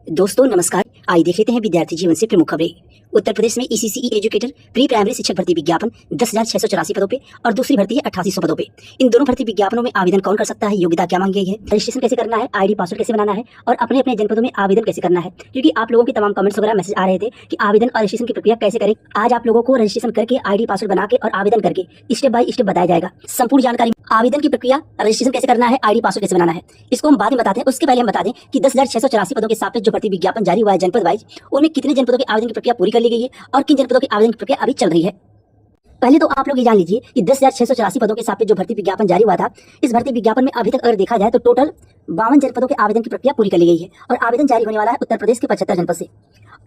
दोस्तों नमस्कार। आइए देख लेते हैं विद्यार्थी जीवन से प्रमुख खबरें। उत्तर प्रदेश में ईसीसीई एजुकेटर प्री प्राइमरी शिक्षक भर्ती विज्ञापन 10,684 पदों पे और दूसरी भर्ती है 8800 पदों पे। इन दोनों भर्ती विज्ञापनों में आवेदन कौन कर सकता है, योग्यता क्या मांगी गई है, रजिस्ट्रेशन कैसे करना है, आईडी पासवर्ड कैसे बनाना है और अपने अपने जनपदों में आवेदन कैसे करना है। क्योंकि आप लोगों के तमाम कमेंट्स वगैरह मैसेज आ रहे थे कि आवेदन और रजिस्ट्रेशन की प्रक्रिया कैसे करें। आज आप लोगों को रजिस्ट्रेशन करके आईडी पासवर्ड बना के और आवेदन करके स्टेप बाय स्टेप बताया जाएगा। संपूर्ण जानकारी, आवेदन की प्रक्रिया, रजिस्ट्रेशन कैसे करना है, आईडी पासवर्ड कैसे बनाना है, इसको हम बाद में बताते हैं। उसके पहले हम बता दें कि 10,684 पदों के सापेक्ष जो भर्ती विज्ञापन जारी हुआ है जनपद वाइज, उनमें कितने जनपदों के आवेदन की प्रक्रिया पूरी कर ली गई है और किन जनपदों के आवेदन की प्रक्रिया अभी चल रही है। पहले तो आप लोग ये जान लीजिए कि 10,684 पदों के सापेक्ष जो भर्ती विज्ञापन जारी हुआ था, इस भर्ती विज्ञापन में अभी तक अगर देखा जाए तो टोटल 52 जनपदों के आवेदन की प्रक्रिया पूरी कर ली गई है और आवेदन जारी होने वाला है उत्तर प्रदेश के 75 जनपद से।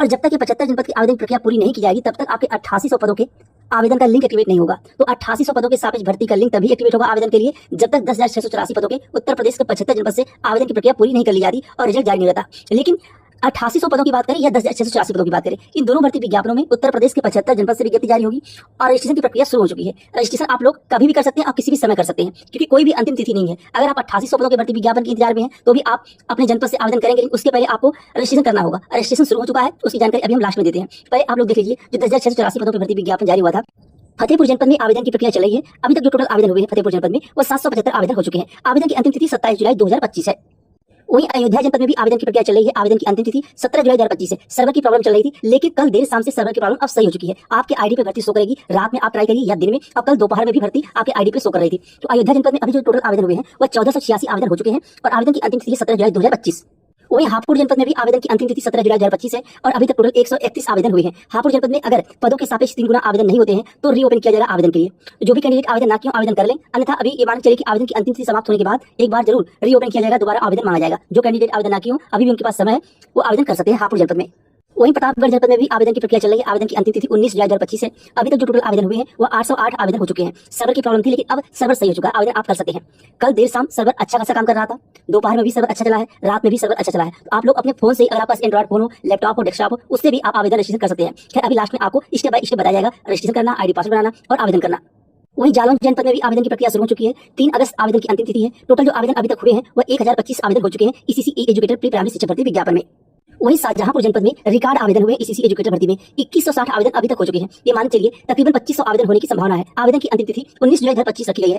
और जब तक ये 75 जनपद की आवेदन प्रक्रिया पूरी नहीं की जाएगी तब तक आपके 8800 पदों के आवेदन का लिंक एक्टिवेट नहीं होगा। तो 8800 पदों के सापेक्ष भर्ती का लिंक तभी एक्टिवेट होगा आवेदन के लिए जब तक 10,684 पदों के उत्तर प्रदेश के 75 जनपद से आवेदन की प्रक्रिया पूरी नहीं कर ली जाती और रिजल्ट जारी नहीं होता। लेकिन 8800 पदों की बात करें या 10,684 पदों की बात करें, इन दोनों भर्ती विज्ञापनों में उत्तर प्रदेश के 75 जनपद से विज्ञप्ति जारी होगी और रजिस्ट्रेशन की प्रक्रिया शुरू हो चुकी है। रजिस्ट्रेशन आप लोग कभी भी कर सकते हैं और किसी भी समय कर सकते हैं क्योंकि कोई भी अंतिम तिथि नहीं है। अगर आप 8800 पदों के भर्ती विज्ञापन के इंतजार में हैं तो भी आप अपने जनपद से आवेदन करेंगे, उसके पहले आपको रजिस्ट्रेशन करना होगा। रजिस्ट्रेशन शुरू हो चुका है, उसकी जानकारी अभी हम लास्ट में देते हैं। पहले आप लोग देख लीजिए जो 10,684 पदों के भर्ती विज्ञापन जारी हुआ था, फतेहपुर जनपद में आवेदन की प्रक्रिया चल रही है। अभी तक जो टोटल आवेदन हुए हैं फतेहपुर जनपद में वो 775 आवेदन हो चुके हैं। आवेदन की अंतिम तिथि 27 जुलाई 2025 है। वहीं अयोध्या जनपद में भी आवेदन की प्रक्रिया चल रही है। आवेदन की अंतिम तिथि 17 जुलाई 2025 है। सर्वर की प्रॉब्लम चल रही थी लेकिन कल देर शाम से सर्वर की प्रॉब्लम अब सही हो चुकी है। आपके आईडी पे भर्ती शो करेगी, रात में आप ट्राई करिए या दिन में, और कल दोपहर में भी भर्ती आपके आईडी पे शो कर रही थी। तो अयोध्या जनपद में अभी जो टोटल आवेदन हुए हैं वह 1486 आवेदन हो चुके हैं और आवेदन की अंतिम तिथि 17 जुलाई 2025। वहीं हापुड़ जनपद में भी आवेदन की अंतिम तिथि 17 जुलाई 2025 है और अभी तक टोटल 131 आवेदन हुए हैं। हापुड़ जनपद में अगर पदों के सापेक्ष 3 गुना आवेदन नहीं होते हैं तो रीओपन किया जाएगा आवेदन के लिए। तो जो भी कैंडिडेट आवेदन ना किया आवेदन कर लें, अन्यथा अभी ये मान चलिए कि आवेदन की अंतिम तिथि समाप्त होने के बाद एक बार जरूर रीओपन किया जाएगा, दोबारा आवेदन मांगा जाएगा। जो कैंडिडेट आवेदन ना किया अभी भी उनके पास समय है, वो आवेदन कर सकते हैं हापुड़ जनपद में। वहीं प्रतापगढ़ जनपद में भी आवेदन की प्रक्रिया चल रही है। आवेदन की अंतिम तिथि 19 जुलाई 2025 है। अभी तक जो टोटल आवेदन हुए हैं वो 808 आवेदन हो चुके हैं। सर्वर की प्रॉब्लम थी लेकिन अब सर्वर सही हो चुका है, आवेदन आप कर सकते हैं। कल देर शाम सर्वर अच्छा खासा काम कर रहा था, दोपहर में भी सर्वर अच्छा चला है, रात में भी सर्वर अच्छा चला है। तो आप लोग अपने फोन से, अगर आपके पास एंड्रॉइड फोन हो, लैपटॉप हो, डेस्कटॉप हो, उससे भी आप आवेदन रजिस्ट्रेशन कर सकते हैं। खैर अभी लास्ट में आपको स्टेप बाय स्टेप बताया जाएगा रजिस्ट्रेशन करना, आईडी पासवर्ड बनाना और आवेदन करना। वहीं जालौन जनपद में भी आवेदन की प्रक्रिया शुरू हो चुकी है। 3 अगस्त आवेदन की अंतिम तिथि है। टोटल जो आवेदन अभी तक हुए हैं वह 1025 आवेदन हो चुके हैं ईसीसीई एजुकेटर प्री प्राइमरी शिक्षक भर्ती विज्ञापन में। वहीं शाहजहांपुर जनपद में रिकॉर्ड आवेदन हुए ईसीसी एजुकेटर भर्ती में 2160 आवेदन अभी तक हो चुके हैं। ये मान चलिए तकरीबन 2500 आवेदन होने की संभावना है। आवेदन की अंतिम तिथि 19 जुलाई 2025 रखी गई है।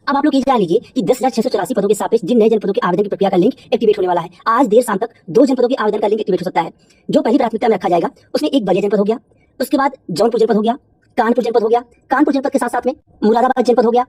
अब आप लोग ये जान लीजिए कि 10,684 पदों के सापेक्ष जिन नए जनपदों के आवेदन की प्रक्रिया का लिंक एक्टिवेट होने वाला है, आज देर शाम तक 2 जनपदों के आवेदन का लिंक एक्टिवेट हो सकता है। जो पहली प्राथमिकता में रखा जाएगा उसमें एक बलिया जनपद हो गया, उसके बाद जौनपुर जनपद हो गया, कानपुर जनपद हो गया, कानपुर जनपद के साथ साथ में मुरादाबाद जनपद हो गया,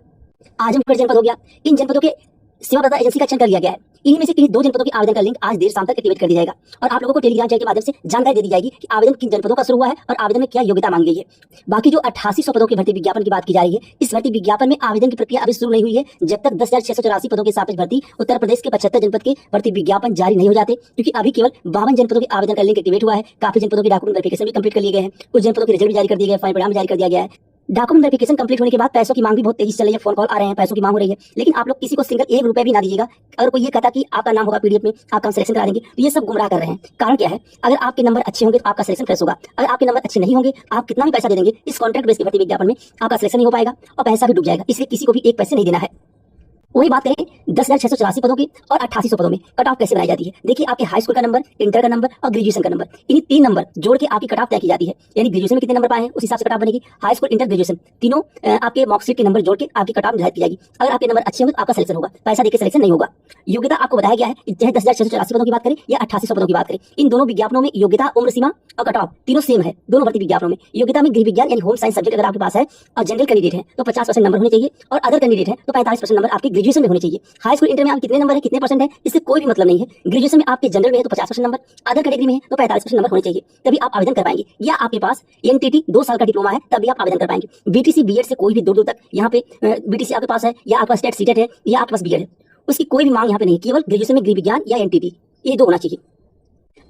आजमगढ़ जनपद हो गया। इन जनपदों के सेवाप्रदाता एजेंसी का चयन कर लिया गया है। इन्हीं में से किन्हीं 2 जनपदों के आवेदन का लिंक आज देर शाम तक एक्टिवेट कर दिया जाएगा और आप लोगों को टेलीग्राम चैनल के माध्यम से जानकारी दे दी जाएगी कि आवेदन किन जनपदों का शुरू हुआ है और आवेदन में क्या योग्यता मांगी गई है। बाकी जो 8800 पदों के भर्ती विज्ञापन की बात की जा रही है, इस भर्ती विज्ञापन में आवेदन की प्रक्रिया अभी शुरू नहीं हुई है जब तक 10,684 पदों के सापेक्ष भर्ती उत्तर प्रदेश के 75 जनपद के भर्ती विज्ञापन जारी नहीं हो जाते, क्योंकि अभी केवल 52 जनपदों के आवेदन का लिंक एक्टिवेट हुआ है। काफी जनपदों के डॉक्यूमेंट वेरिफिकेशन भी कंप्लीट कर लिए गए हैं, कुछ जनपदों के रिजल्ट भी जारी कर दिए गए, फाइनल परिणाम जारी कर दिया गया है। डॉक्यूमेंट वेरिफिकेशन कंप्लीट होने के बाद पैसों की मांग भी बहुत तेजी से चल रही है, फोन कॉल आ रहे हैं, पैसों की मांग हो रही है। लेकिन आप लोग किसी को सिंगल 1 रुपए भी ना दीजिएगा। अगर कोई ये कहता कि आपका नाम होगा पीडीएफ में, आपका हम सिलेक्शन करा देंगे, तो ये सब गुमराह कर रहे हैं। कारण क्या है? अगर आपके नंबर अच्छे होंगे तो आपका सिलेक्शन फ्रेश होगा। अगर आपके नंबर अच्छे नहीं होंगे, आप कितना भी पैसा दे देंगे, इस कॉन्ट्रैक्ट बेस की भर्ती विज्ञापन में आपका सिलेक्शन नहीं हो पाएगा और पैसा भी डूब जाएगा। इसलिए किसी को भी एक पैसे नहीं देना है। वही बात करें 10,684 पदों की और 8800 पदों में कट ऑफ कैसे बनाई जाती है। देखिए आपके हाई स्कूल का नंबर, इंटर का नंबर और ग्रेजुएशन का नंबर, इन्हीं 3 नंबर जोड़ के आपकी कट ऑफ तय की जाती है। यानी ग्रेजुएशन में कितने नंबर पाए हैं उस हिसाब से कट ऑफ बनेगी। हाई स्कूल, इंटर, ग्रेजुएशन तीनों आपके मार्कशीट के नंबर जोड़ के आपकी कट ऑफ निर्धारित की जाएगी। अगर आपके नंबर अच्छे होंगे तो आपका सिलेक्शन होगा, पैसा देकर सिलेक्शन नहीं होगा। योग्यता आपको बताया गया है, चाहे 10,684 पदों की बात करें या 8800 पदों की बात करें, इन दोनों विज्ञापनों में योग्यता, उम्र सीमा और कट ऑफ तीनों सेम है। दोनों भर्ती विज्ञापनों में योग्यता में गृह विज्ञान यानी होम साइंस सब्जेक्ट अगर आपके पास है और जनरल कैंडिडेट है तो 50% नंबर होने चाहिए और अदर कैंडिडेट है तो 45% नंबर आपके ग्रेजुएशन में होने चाहिए। हाई स्कूल, इंटर में आप कितने नंबर है, कितने परसेंट है, इससे कोई भी मतलब नहीं है। ग्रेजुएशन में आपके जनरल में है तो 50% नंबर, अदर कैटेगरी में है तो 45% नंबर होने चाहिए, तभी आप आवेदन कर पाएंगे। या आपके पास एनटीटी 2 साल का डिप्लोमा है तभी आप आवेदन कर पाएंगे। बीटीसी, बीएड से कोई भी दूर दूर तक यहाँ पे बीटीसी आपके पास है या आपका स्टेट सीटेट है या आपके पास बीएड है, उसकी कोई भी मांग यहाँ पे नहीं। केवल ग्रेजुएशन में गृह विज्ञान या एनटीटी, ये 2 होना चाहिए।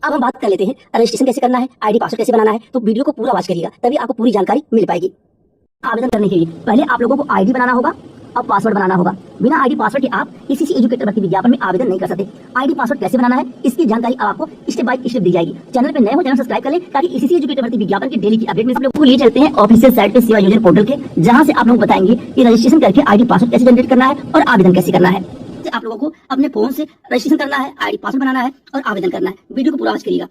अब हम बात कर लेते हैं रजिस्ट्रेशन कैसे करना है, आईडी पासवर्ड कैसे बनाना है। तो वीडियो को पूरा वॉच करिएगा तभी आपको पूरी जानकारी मिल पाएगी। आवेदन करने के लिए पहले आप लोगों को आईडी बनाना होगा और पासवर्ड बनाना होगा। बिना आईडी पासवर्ड के आप ईसीसी एजुकेटर भर्ती विज्ञापन में आवेदन नहीं कर सकते। आईडी पासवर्ड कैसे बनाना है इसकी जानकारी आपको स्टेप बाय स्टेप दी जाएगी। चैनल पे नए हो, चैनल सब्सक्राइब कर लें ताकि ईसीसी एजुकेटर भर्ती विज्ञापन की डेली की अपडेट में आप लोगों को ले चलते हैं ऑफिशियल साइट पे सेवा योजना पोर्टल के, जहां से आप लोग बताएंगे कि रजिस्ट्रेशन करके आईडी पासवर्ड कैसे जनरेट करना है और आवेदन कैसे करना है। सबसे आप लोगों को अपने फोन से रजिस्ट्रेशन करना है, आईडी पासवर्ड बनाना है और आवेदन करना है। वीडियो को पूरा वॉच करिएगा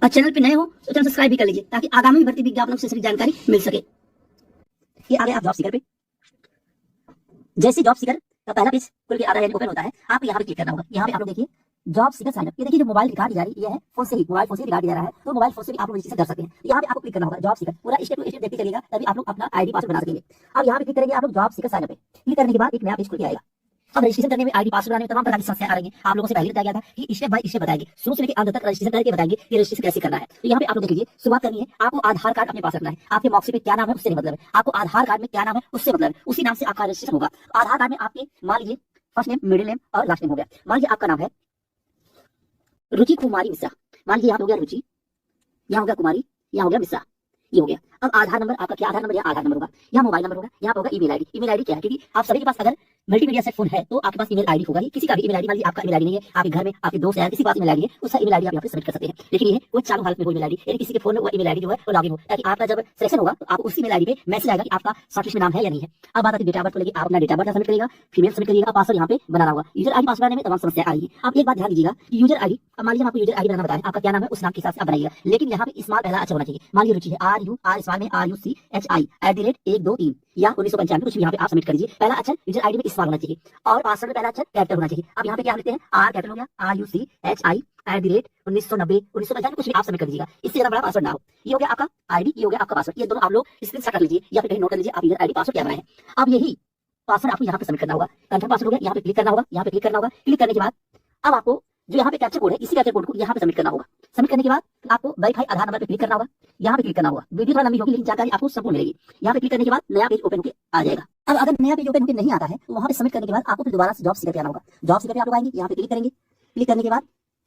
और चैनल पे नए हो तो चैनल सब्सक्राइब भी कर लीजिए ताकि आगामी भर्ती विज्ञापनों से सभी जानकारी मिल सके। ये आ गया आप जॉब सीकर पे। जैसे जॉब सीकर का पहला पेज खुल के आ रहा है, ओपन होता है, आपको यहाँ पे क्लिक करना होगा। यहाँ पे आप लोग देखिए जॉब सीकर साइन अप। ये देखिए जो मोबाइल रिकॉर्ड जा रही है, ये है फोन से ही, मोबाइल फोन से रिकॉर्ड जा रहा है, तो मोबाइल फोन से भी आप लोग रजिस्ट्रेशन कर सकते हैं। यहाँ पे आपको क्लिक करना होगा जॉब सीकर, पूरा स्टेप टू स्टेप देखते चलिएगा तभी आप लोग अपना आईडी पासवर्ड बना सकेंगे। अब यहाँ पे क्लिक करेंगे आप लोग जॉब सीकर साइन अप पे। क्लिक करने के बाद एक नया पेज खुल के आएगा। अब रजिस्ट्रेशन करने में, आईडी पासवर्ड बनाने में तमाम प्रकार की समस्या आ रही है। आप लोगों से पहले बताया गया था कि स्टेप बाय स्टेप बताएंगे, शुरू से लेकर अंत तक रजिस्ट्रेशन करके बताएंगे कि रजिस्ट्रेशन कैसे करना है। तो यहाँ पे आप लोग देख लीजिए, शुरुआत करनी है, आपको आधार कार्ड अपने पास रखना है। आपके मॉक्सी पे क्या नाम है उससे नहीं मतलब है, आपको आधार कार्ड में क्या नाम है उससे मतलब है, उसी नाम से आपका रजिस्ट्रेशन होगा। आधार कार्ड में आपके मान लीजिए फर्स्ट नेम, मिडिल नेम और लास्ट नेम हो गया। मान लीजिए आपका नाम है रुचि कुमारी मिश्रा, मान लीजिए यहाँ हो गया रुचि, यहाँ हो गया कुमारी, यहाँ हो गया मिश्रा, ये हो गया। अब आधार नंबर आपका क्या, आधार नंबर यहाँ आधार नंबर होगा, यहाँ मोबाइल नंबर होगा, यहाँ होगा ईमेल आईडी। ईमेल आईडी क्या है, क्योंकि आप सभी के पास अगर मल्टीमीडिया सेट फोन है तो आपके पास ईमेल आईडी होगा ही। किसी का भी ईमेल आईडी, मान लीजिए आपका ईमेल आईडी नहीं है, आपके घर में आपके दोस्त है, किसी के पास ईमेल आईडी है, उसका ईमेल आईडी आप यहाँ पे सबमिट कर सकते हैं। लेकिन ये वो चालू हालत में हो ईमेल आईडी, यानी किसी के फोन में वो ईमेल आईडी जो है वो लॉगिन हो, ताकि आपका जब सिलेक्शन होगा तो आपको उसी ईमेल आईडी पे मैसेज आएगा कि आपका शॉर्टलिस्ट में नाम है या नहीं है। अब बात आती है डेट ऑफ बर्थ को लेकर, आप अपना डेट ऑफ बर्थ सबमिट करिएगा, फीमेल सबमिट करिएगा, पासवर्ड यहाँ पे बनाना होगा। यूजर आईडी पासवर्ड में तमाम समस्या आ रही है। आप एक बात ध्यान दीजिएगा कि यूजर आईडी, अब मान लीजिए आपको यूजर आईडी बनाना बताएं, आपका क्या नाम है उस नाम के हिसाब से आप बनाइएगा, लेकिन यहाँ पे स्मॉल पहला अच्छा होना चाहिए। मान लीजिए रुचि है, RU स्मॉल में RUCHI @123 या 1995 कुछ भी यहाँ पे आप सबमिट कर दीजिए। पहला अक्षर यूजर आईडी में स्मॉल होना चाहिए और पासवर्ड में पहला अक्षर कैपिटल होना चाहिए। अब यहाँ पे क्या लिखते हैं, R कैपिटल हो गया, RUCHI @1990 1995 कुछ भी आप सबमिट कर दीजिएगा, इससे ज्यादा बड़ा पासवर्ड ना हो। ये हो गया आपका आईडी, ये हो गया आपका पासवर्ड। ये दोनों आप लोग स्क्रीनशॉट कर लीजिए या फिर कहीं नोट कर लीजिए आप यूजर आईडी पासवर्ड क्या बनाए हैं। अब यही पासवर्ड आपको यहाँ पे सबमिट करना होगा। कंफर्म पासवर्ड हो गया, यहाँ पे क्लिक करना होगा, यहाँ पे क्लिक करना होगा। क्लिक करने के बाद अब आपको जो यहाँ पे कैप्चर कोड है, इसी कैप्चर कोड को यहाँ पे सबमिट करना होगा। सबमिट करने के बाद आपको वेरीफाई आधार नंबर पे क्लिक करना होगा, यहाँ पे क्लिक करना होगा। वीडियो थोड़ा लंबी होगी लेकिन जानकारी आपको संपूर्ण मिलेगी। यहाँ पे क्लिक करने के बाद नया पेज ओपन होकर आ जाएगा। अब अगर नया पेज ओपन होकर नहीं आता है तो वहाँ पे सबमिट करने के बाद आपको फिर दोबारा से जॉब सीकर पे आना होगा। जॉब सीकर पे आप लोग आएंगे, यहाँ पे क्लिक करेंगे, क्लिक करने के बाद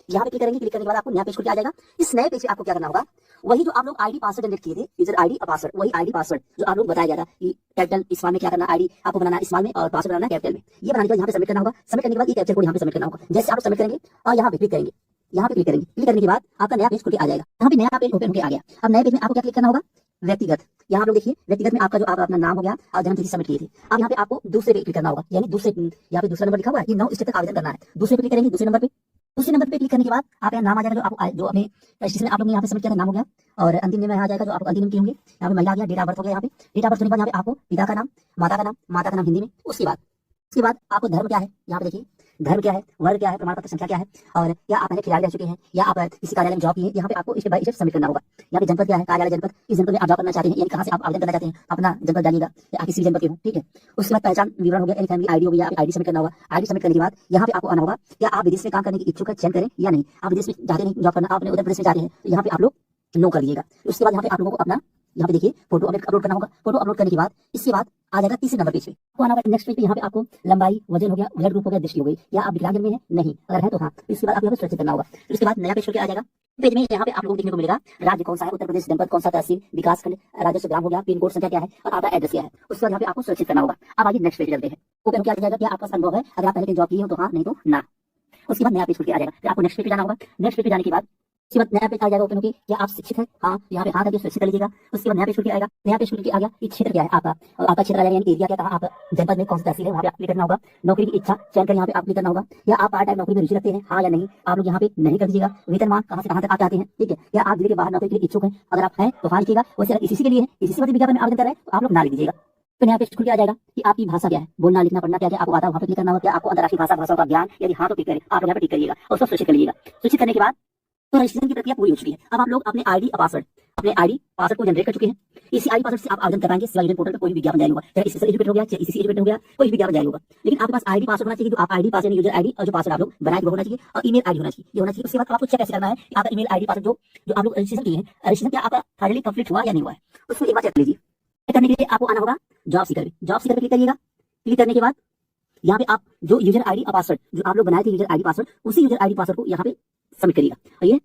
यहाँ पे क्लिक करेंगे, क्लिक करने के बाद आपको नया पेज खुल के आ जाएगा। इस नए पेज पे आपको क्या करना होगा, वही जो आप लोग आईडी पासवर्ड जनरेट किए थे, यूजर आईडी और पासवर्ड, वही आईडी पासवर्ड जो आप लोग बताया गया था कि कैपिटल स्मॉल में क्या करना, आईडी आपको बनाना स्मॉल में और पासवर्ड बनाना कैपिटल में। ये बनाने के बाद यहाँ पे सबमिट करना होगा। सबमिट करने के बाद ये कैप्चर कोड यहाँ पे सबमिट करना होगा। जैसे आप सबमिट करेंगे और यहाँ पे क्लिक करेंगे, यहाँ पे क्लिक करेंगे, क्लिक करने के बाद आपका नया पेज खुल के आ जाएगा। यहाँ पे नया पेज ओपन होकर आ गया। अब नए पेज में आपको क्या क्लिक करना होगा, व्यक्तिगत। यहाँ आप लोग देखिए व्यक्तिगत में आपका जो आपका अपना नाम हो गया और जन्म तिथि सबमिट किए थे। अब यहाँ पे आपको दूसरे पे क्लिक करना होगा, यानी दूसरे, यहाँ पे दूसरा नंबर लिखा हुआ है कि 9 स्टेप तक आवेदन करना है। दूसरे पे क्लिक करेंगे, दूसरे नंबर पे, दूसरे नंबर पे क्लिक करने के बाद आप यहाँ नाम आ जाएगा जो अपने रजिस्ट्रेशन में आप लोग ने यहाँ पे सबमिट किया था, नाम हो गया। और अंतिम में आ जाएगा जो आप अंतिम के होंगे। यहाँ पे महिला आ गया, डेट ऑफ बर्थ हो गया। यहाँ पे डेट ऑफ बर्थ होने के बाद यहाँ पे आपको पिता का नाम, माता का नाम, माता का नाम हिंदी में। उसके बाद आपको धर्म क्या है, यहाँ पे देखिए धर्म क्या है, वर्ग क्या है, प्रमाण पत्र संख्या क्या है, और क्या आप पहले खिलाड़ी रह चुके हैं या आप किसी कार्यालय में जॉब किए हैं। यहाँ पे आपको स्टेप बाय स्टेप सबमिट करना होगा। यहाँ पे जनपद क्या है, कार्यालय जनपद, इस जनपद में आप जॉब करना चाहते हैं, यानी कहाँ से आप आवेदन करना चाहते हैं, अपना जनपद डालिएगा या किसी जनपद के हो, ठीक है। उसके बाद पहचान विवरण हो गया, यानी फैमिली आईडी हो गया, आईडी सबमिट करना होगा। आईडी सबमिट करने के बाद यहाँ पे आपको आना होगा, क्या आप विदेश में काम करने की इच्छुक है, चयन करें या नहीं। आप विदेश में जाते नहीं जॉब करना, आप उत्तर प्रदेश में जाते हैं तो यहाँ पे आप लोग नो कर दीजिएगा। उसके बाद यहाँ पे आप लोगों को अपना यहाँ पे देखिए फोटो अपलोड करना होगा। फोटो अपलोड करने के बाद इसके बाद आ जाएगा तीसरे नंबर पेज पे, आपको आना होगा नेक्स्ट पेज पे। यहाँ पे आपको लंबाई, वजन हो गया, ब्लड ग्रुप हो गया, दृष्टि हो गई, या आप विकलांग में है नहीं, अगर है तो हाँ। इसके बाद आप यहाँ पे सुरक्षित करना होगा। उसके बाद नया पेज खुल के आ जाएगा। पेज में यहाँ पे आप लोगों को देखने को मिलेगा राज्य कौन सा है, उत्तर प्रदेश, जनपद कौन सा, तहसील, विकास खंड, राजस्व ग्राम हो गया, पिन कोड संख्या क्या है और आपका एड्रेस क्या है। उसके बाद यहाँ पे आपको सुरक्षित करना होगा। अब आगे नेक्स्ट पेज चलते हैं। ओपन क्या जाएगा, क्या आपका अनुभव है, अगर आप पहले जॉब किए हो तो हाँ, नहीं तो ना। उसके बाद नया पेज खुल के आ जाएगा। फिर आपको नेक्स्ट पेज पे जाना होगा। नेक्स्ट पेज पे जाने के बाद उसके बाद नया पेज आ जाएगा ओपन होकर, क्या आप शिक्षित हैं, हाँ, यहाँ पे हाँ करके सुरक्षित कर लीजिएगा। उसके बाद नया पेज खुल के आएगा। नया पेज खुल के आ गया, ये क्षेत्र क्या है आपका, और आपका क्षेत्र आ जाएगा, यानी एरिया क्या, कहाँ आप जनपद में कौन सा तहसील है, वहाँ पे आप क्लिक करना होगा। नौकरी की इच्छा चयन कर यहाँ पे आप क्लिक करना होगा, या आप पार्ट टाइम नौकरी में रुचि रखते हैं, हाँ या नहीं, आप लोग यहाँ पे नहीं कर दीजिएगा। वेतनमान कहाँ से कहाँ तक आप चाहते हैं, ठीक है, या आप जिले के बाहर नौकरी के लिए इच्छुक हैं, अगर आप हैं तो हाँ लिखिएगा। वैसे अगर इसी के लिए है, इसी भर्ती विज्ञापन में आवेदन कर रहे हैं तो आप लोग ना लिख दीजिएगा। तो यहाँ पे खुल के आ जाएगा कि आपकी भाषा क्या है, बोलना लिखना पढ़ना क्या है, आपको आता है, वहाँ पे क्लिक करना होगा। क्या आपको अंतर्राष्ट्रीय भाषाओं का ज्ञान, यदि हाँ तो क्लिक करें, आप यहाँ पे टिक करिएगा और उसको सूचित कर लीजिएगा। सूचित करने के बाद तो रजिस्ट्रेशन की प्रक्रिया पूरी हो चुकी है। अब आप लोग अपने आईडी और पासवर्ड को जनरेट कर चुके हैं। इसी आईडी पासवर्ड से आप आवेदन कराएंगे, सेवा योजना पोर्टल पर कोई भी विज्ञापन जारी होगा, चाहे स्पेशल एजुकेटर हो गया, चाहे इसी एजुकेटर हो गया, कोई भी विज्ञापन जारी होगा। लेकिन आपके पास आईडी पासवर्ड होना चाहिए, जो आप आईडी पासवर्ड यूजर आईडी और जो पासवर्ड आप लोग बनाए होना चाहिए, और ईमेल आईडी होना चाहिए, ये होना चाहिए। उसके बाद आपको चेक कैसे करना है कि आपका ईमेल आईडी पासवर्ड जो आप लोग रजिस्ट्रेशन किए हैं, रजिस्ट्रेशन क्या आपका फाइनली कंप्लीट हुआ या नहीं हुआ है, उसको एक बार चेक लीजिए। करने के लिए आपको आना होगा जॉब सीकर पे। जॉब सीकर पे क्लिक करिएगा। क्लिक करने के बाद यहाँ पे आप जो यूजर आईडी और पासवर्ड जो आप लोग बनाए थे, यूजर आईडी पासवर्ड, उसी यूजर आईडी पासवर्ड को यहाँ पे सबमिट करिएगा। और ये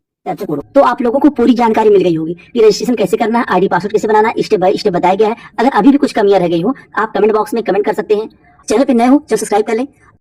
तो आप लोगों को पूरी जानकारी मिल गई होगी कि रजिस्ट्रेशन कैसे करना है, आईडी पासवर्ड कैसे बनाना है, स्टेप बाय स्टेप बताया गया है। अगर अभी भी कुछ कमियां रह गई हो आप कमेंट बॉक्स में कमेंट कर सकते हैं। चैनल पे नए हो चैनल सब्सक्राइब कर लें